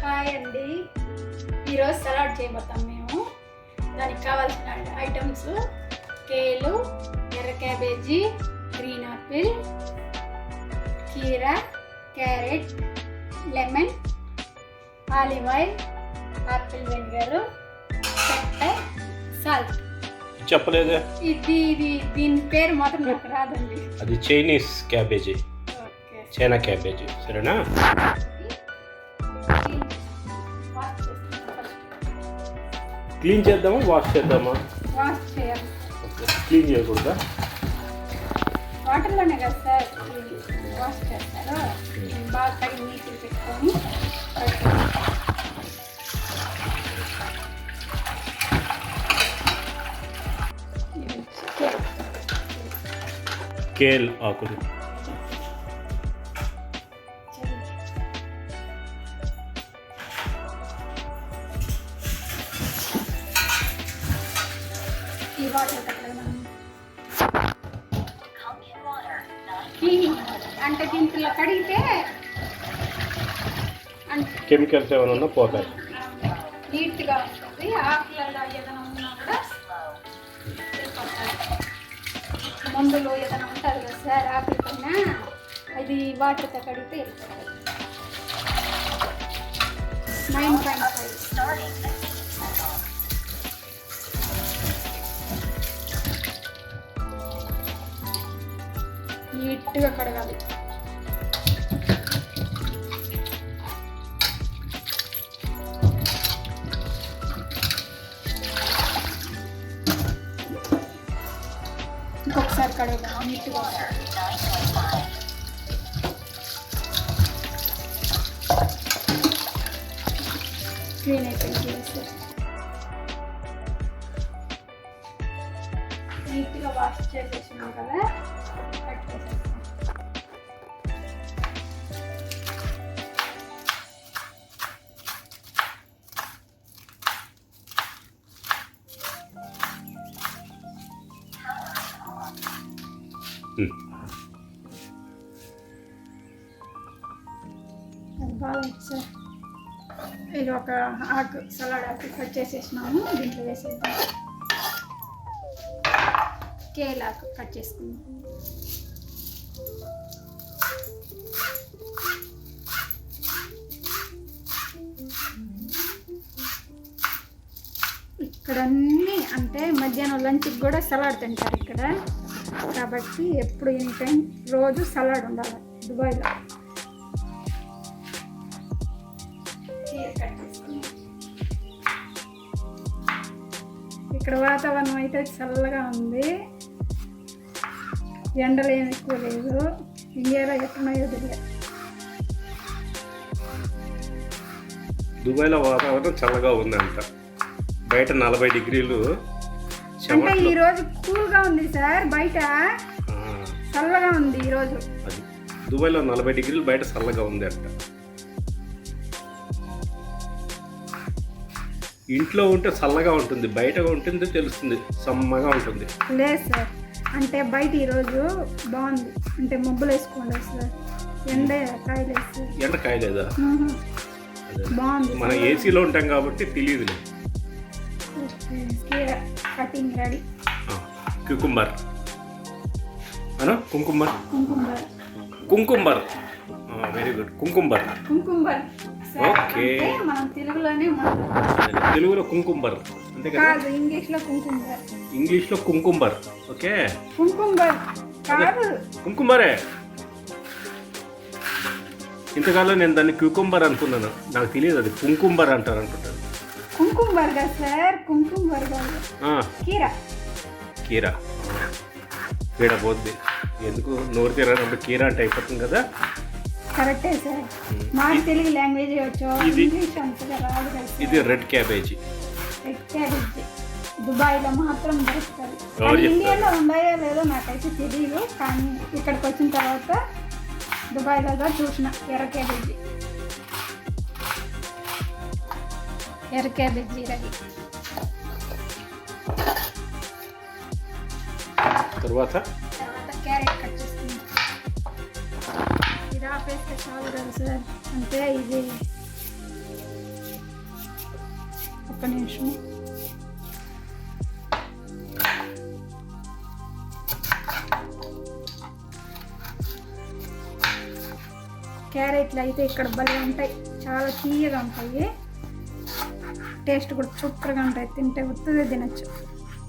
Hi అండి, ఈరోజు salad చేయబోతాం మేము. దానికి కావాల్సిన ఐటమ్స్ కేలు, ఎర్ర క్యాబేజీ, గ్రీన్ ఆపిల్, కీరా, carrot, lemon, olive oil, apple vinegar, pepper, salt. చెప్పలేదే దీని పేరు మాత్రం నాకు రాదండి. అది చైనీస్ క్యాబేజీ, చైనా క్యాబేజీ. సరేనా? క్లీన్ చేద్దామా, వాష్ చేద్దామా? వాష్ చేయాలి. క్లీన్ చేయకూడదా? వాటర్లోనే కదా సార్ వాష్ చేస్తారు. బాగా కడిగి నీటిని పెట్టుకొని కేల్ ఆకులు, ఈ వాటర్ క్లీనింగ్ అంటే దీంట్లో కడిగితే కెమికల్స్ ఏమైనా ఉన్నా పోతాయి. నీట్గా వస్తుంది. ఆకులలో ఏదైనా ఉన్నా కూడా మందులు ఏదైనా ఉంటుంది కదా సార్ ఆకుల పైన, అది వాటర్తో కడిగితే వెళ్ళిపోతుంది. 9.5 నీట్గా కడగాలి. ఇంకొకసారి కడగాలి నీట్గా. క్లీన్ అయిపోయింది సార్. నీట్గా వాష్ చేసేసినాం కదా, కట్ చేసేస్తాం. అది బాగుంది సార్. ఇది ఒక ఆకు, సలాడ్ ఆకు కట్ చేసేసినాము. దీంట్లో వేసేద్దాం. కేలాకు కట్ చేసుకుందాం. ఇక్కడ అన్నీ అంటే మధ్యాహ్నం లంచ్కి కూడా సలాడ్ తింటారు ఇక్కడ, కాబట్టి ఎప్పుడు ఎనీ టైం రోజు సలాడ్ ఉండాలి దుబాయ్లో. ఇక్కడ వాతావరణం అయితే చల్లగా ఉంది, ఎండలు ఏమి ఎక్కువ లేదు. ఇండియాలో ఎట్టున్నాయో తెలియదు. దుబాయ్లో వాతావరణం చల్లగా ఉందంట. బయట 40 డిగ్రీలు. అంటే ఈరోజు కూల్గా ఉంది సార్, బయట చల్లగా ఉంది ఈరోజు. అది దుబాయ్లో 40 డిగ్రీలు, బయట చల్లగా ఉంది అంట. ఇంట్లో ఉంటే చల్లగా ఉంటుంది, బయట ఉంటుంది తెలుస్తుంది సమ్మగా ఉంటుంది. లేదు సార్, అంటే బయట ఈరోజు బాగుంది. అంటే మబ్బులు వేసుకోండి సార్, ఎండ కాయలేదు. ఎండ కాయలేదా? బాగుంది. మనం ఏసీలో ఉంటాం కాబట్టి తెలియదులే. Cutting ready. కుకుంబర్ అను, కుంకుమర్, కుంకుంబర్, వెరీ గుడ్. కుంకుమర్. ఓకే, మనం తెలుగులోనే తెలుగులో కుంకుమర్ అంతే కదా? ఇంగ్లీష్లో కుంకుంబర్. ఇంగ్లీష్లో కుంకుమర్. ఓకే, కుంకుంబర్ కాదు, కుంకుమరే. ఇంతకాలం నేను దాన్ని క్యూకుంబర్ అనుకున్నాను, నాకు తెలియదు అది కుంకుమర్ అంటారు అనుకుంటాను. కుంకుంబర్ కదా సార్, కుంకుంబర్ కాదు. కీరా. కీరా కీరా పోద్ది. ఎందుకు నోరు తీరనప్పుడు కీరా అంటే అయిపోతుంది కదా. కరెక్టే సార్, మాకు తెలుగు లాంగ్వేజ్ వచ్చు, ఇంగ్లీష్ అంతగా రాదు కదా. ఇది రెడ్ క్యాబేజీ. రెడ్ క్యాబేజీ దుబాయ్లో మాత్రం దొరుకుతుంది. ఇండియాలో ఉన్నాయో లేదో నాకైతే తెలియదు, కానీ ఇక్కడికి వచ్చిన తర్వాత దుబాయ్లో చూసిన ఎర్ర క్యాబేజీ. ఎర్ర క్యాబేజీ రెడీ. తర్వాత క్యారెట్ కట్ చేసుకుందాం. ఇది ఆపేస్తే చాలు కదా సార్. అంటే ఇది ఒక్క నిమిషం. క్యారెట్లు అయితే ఇక్కడ భలే ఉంటాయి, చాలా తీయగా ఉంటాయి, టేస్ట్ కూడా సూపర్గా ఉంటాయి. తింటే ఉత్తదే తినచ్చు.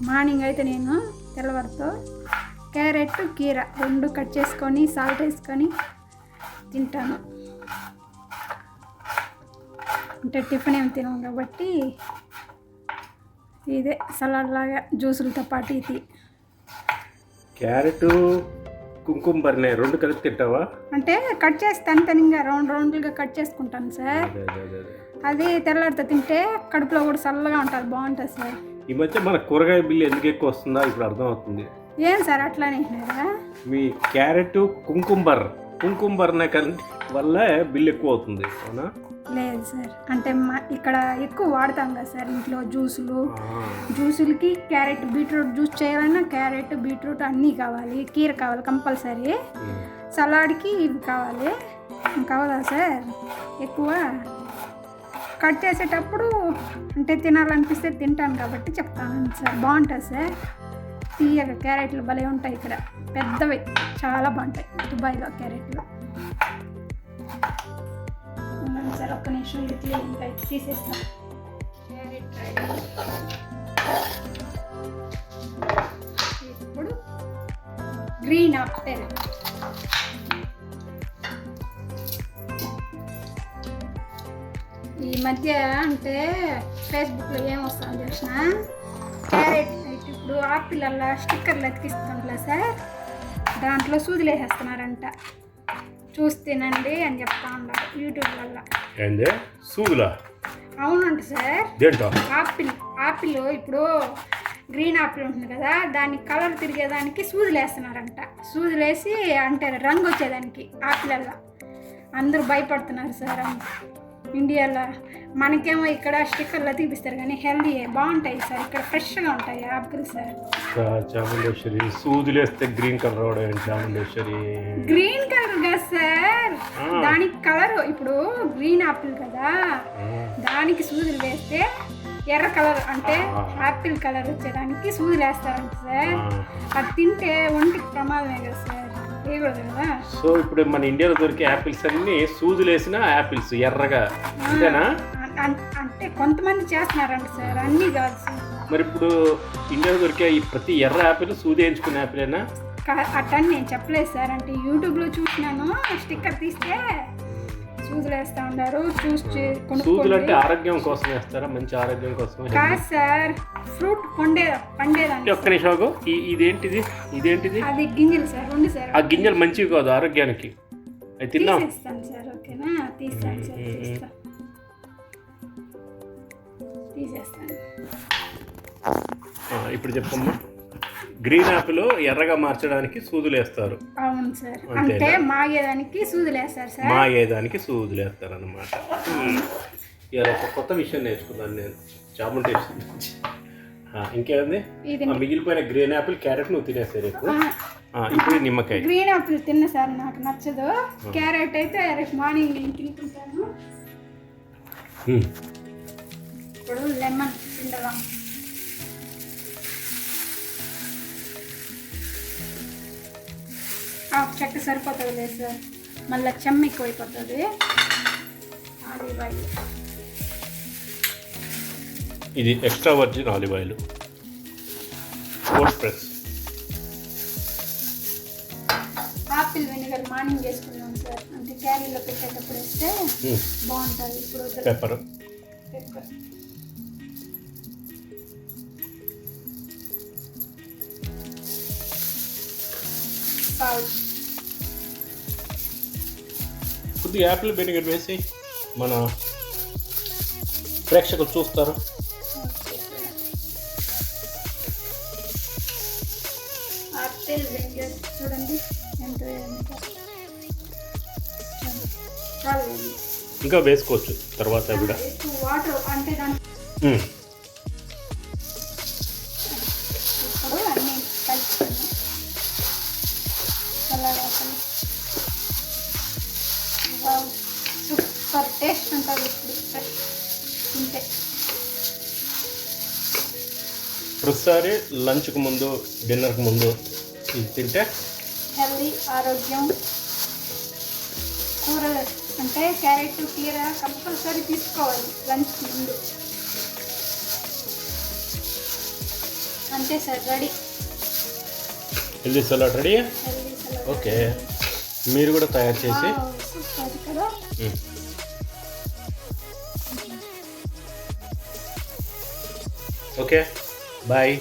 మార్నింగ్ అయితే నేను తెల్లవారితో క్యారెట్ కీర రెండు కట్ చేసుకొని సాల్ట్ వేసుకొని తింటాను. అంటే టిఫిన్ ఏమి తినము కాబట్టి ఇదే సలాడ్ లాగా జ్యూసులతో పాటు ఇది. క్యారెట్ కుంకుమబర్నే రెండు కలిపి తింటావా? అంటే కట్ చేసి తనితనిగా రౌండ్లుగా కట్ చేసుకుంటాను సార్. అది తెల్లారితో తింటే కడుపులో కూడా చల్లగా ఉంటుంది, బాగుంటుంది సార్. ఈ మధ్య మన కూరగాయ బిల్లు ఎందుకు ఎక్కువ వస్తుందా ఇప్పుడు అర్థం అవుతుంది. ఏం సార్ అట్లానే అంటున్నారా? మీ క్యారెట్ కుంకుమబర్నే వల్ల బిల్లు ఎక్కువ అవుతుంది, అవునా? లేదు సార్, అంటే ఇక్కడ ఎక్కువ వాడతాం కదా సార్ ఇంట్లో జ్యూసులకి. క్యారెట్ బీట్రూట్ జ్యూస్ చేయాలన్నా క్యారెట్ బీట్రూట్ అన్నీ కావాలి, కీర కావాలి కంపల్సరీ, సలాడ్కి ఇవి కావాలి. కావాలా సార్? ఎక్కువ కట్ చేసేటప్పుడు అంటే తినాలనిపిస్తే తింటాను కాబట్టి చెప్తాను సార్. బాగుంటుంది సార్, తీయగా క్యారెట్లు భలే ఉంటాయి ఇక్కడ, పెద్దవి చాలా బాగుంటాయి దుబాయ్లో క్యారెట్లు. సార్ ఒక్క నిమిషం ఇట్లా ఇంకా తీసేస్తాం. క్యారెట్ ఇప్పుడు గ్రీన్ ఆపిల్. ఈ మధ్య అంటే ఫేస్బుక్లో ఏం వస్తుందో తెలిసిన క్యారెట్ ఇప్పుడు ఆపిల్ అలా స్టిక్కర్లు అతికిస్తుంటలే సార్, దాంట్లో సూదులు వేసేస్తున్నారంట. చూసి తినండి అని చెప్తా ఉన్నారు యూట్యూబ్లలో. ఏంది సూదులా? అవునంట సార్. ఆపిల్ ఇప్పుడు గ్రీన్ ఆపిల్ ఉంటుంది కదా, దానికి కలర్ తిరిగేదానికి సూదులు వేస్తున్నారంట. సూదులు వేసి అంటే రంగు వచ్చేదానికి ఆపిలల్లా. అందరూ భయపడుతున్నారు సార్ ఇండియాలో. మనకేమో ఇక్కడ స్టిక్కర్లు తీపిస్తారు కానీ హెల్దీ బాగుంటాయి సార్, ఇక్కడ ఫ్రెష్గా ఉంటాయి ఆపిల్ సార్. చాముండేశ్వరి సూదులు వేస్తే గ్రీన్ కలర్ రావడం చాముండేశ్వరి? గ్రీన్ కలర్ కదా సార్, దానికి కలర్ ఇప్పుడు గ్రీన్ ఆపిల్ కదా, దానికి సూదులు వేస్తే ఎర్ర కలర్ అంటే ఆపిల్ కలర్ వచ్చేదానికి సూదులు వేస్తారంట సార్. అది తింటే ఒంటికి ప్రమాదమే కదా సార్, వేయకూడదు కదా. సో ఇప్పుడు మన ఇండియాలో దొరికే యాపిల్స్ అన్ని సూదులు వేసిన యాపిల్స్ ఎర్రగా అంతేనా? అంటే కొంతమంది చేస్తున్నారంట సార్, అన్నీ కాదు సార్. మరి ఇప్పుడు ఇండియాలో దొరికే ఈ ప్రతి ఎర్ర యాపిల్ సూది వేయించుకునే యాపిలేనా? అట్టని నేను చెప్పలేదు సార్, అంటే యూట్యూబ్లో చూసినాను, స్టిక్కర్ తీస్తే సూదులు వేస్తూ ఉన్నారు. సూదులు అంటే ఆరోగ్యం కోసం వేస్తారా? మంచి ఆరోగ్యం కోసం కాదు సార్, ఫ్రూట్ పండేదాన్ని. ఒక్క నిమిషం, ఇదేంటిది? అది గింజలు సార్, ఉంది సార్. ఆ గింజలు మంచివి కాదు ఆరోగ్యానికి, అది తిన్నాం. తీసేస్తాను సార్, ఓకేనా? తీస్తాను సార్, తీసేస్తాను. ఇప్పుడు చెప్పమ్మా. గ్రీన్ యాపిల్ ఎర్రగా మార్చడానికి సూదులు వేస్తారు. అవును సార్, అంటే మాగేదానికి సూదులు వేస్తారు సార్. మాగేదానికి సూదులు వేస్తారు అన్నమాట. ఇలా ఒక కొత్త విషయం నేర్చుకున్నాను నేను చాముండేశ్వరి నుంచి. ఇంకేముంది? మిగిలిపోయిన గ్రీన్ యాపిల్ క్యారెట్ నువ్వు తినేసారు ఇప్పుడు నిమ్మకాయ. గ్రీన్ యాపిల్ తిన్నా సార్, నాకు నచ్చదు. క్యారెట్ అయితే రేపు మార్నింగ్ నేను తింటుంటాను. ఇప్పుడు లెమన్ పిండదాం. చెక్క సరిపోతుంది లేదు సార్, మళ్ళీ చెమ్మ ఎక్కువైపోతుంది. ఆలివ్ ఆయిల్, ఇది extra virgin olive oil, cold press. Apple vinegar morning వేసుకున్నాం సార్, అంటే క్యారీలో పెట్టేటప్పుడు వేస్తే బాగుంటుంది. ఇప్పుడు పెప్పర్, సాల్ట్, కొద్దిగా యాపిల్ వెనిగర్ వేసి మన ప్రేక్షకులు చూస్తారు. ఆపిల్ వెనిగర్ చూడండి ఎంత ఇంకా వేసుకోవచ్చు తర్వాత కూడా. వాటర్ అంటే దాని ఇప్పుడు అన్నీ కలుపుకొని టేస్ట్ ఉంటుంది ఇప్పుడు తింటే. ప్రతిసారి లంచ్కి ముందు డిన్నర్కి ముందు ఇది తింటే హెల్దీ, ఆరోగ్యం. కూరలు అంటే క్యారెట్, కీర కంపల్సరీ తీసుకోవాలి లంచ్కి ముందు. అంతే sir, ready. Healthy salad ready. Healthy salad. Okay, మీరు కూడా తయారు చేసి అది కదా. Okay, bye.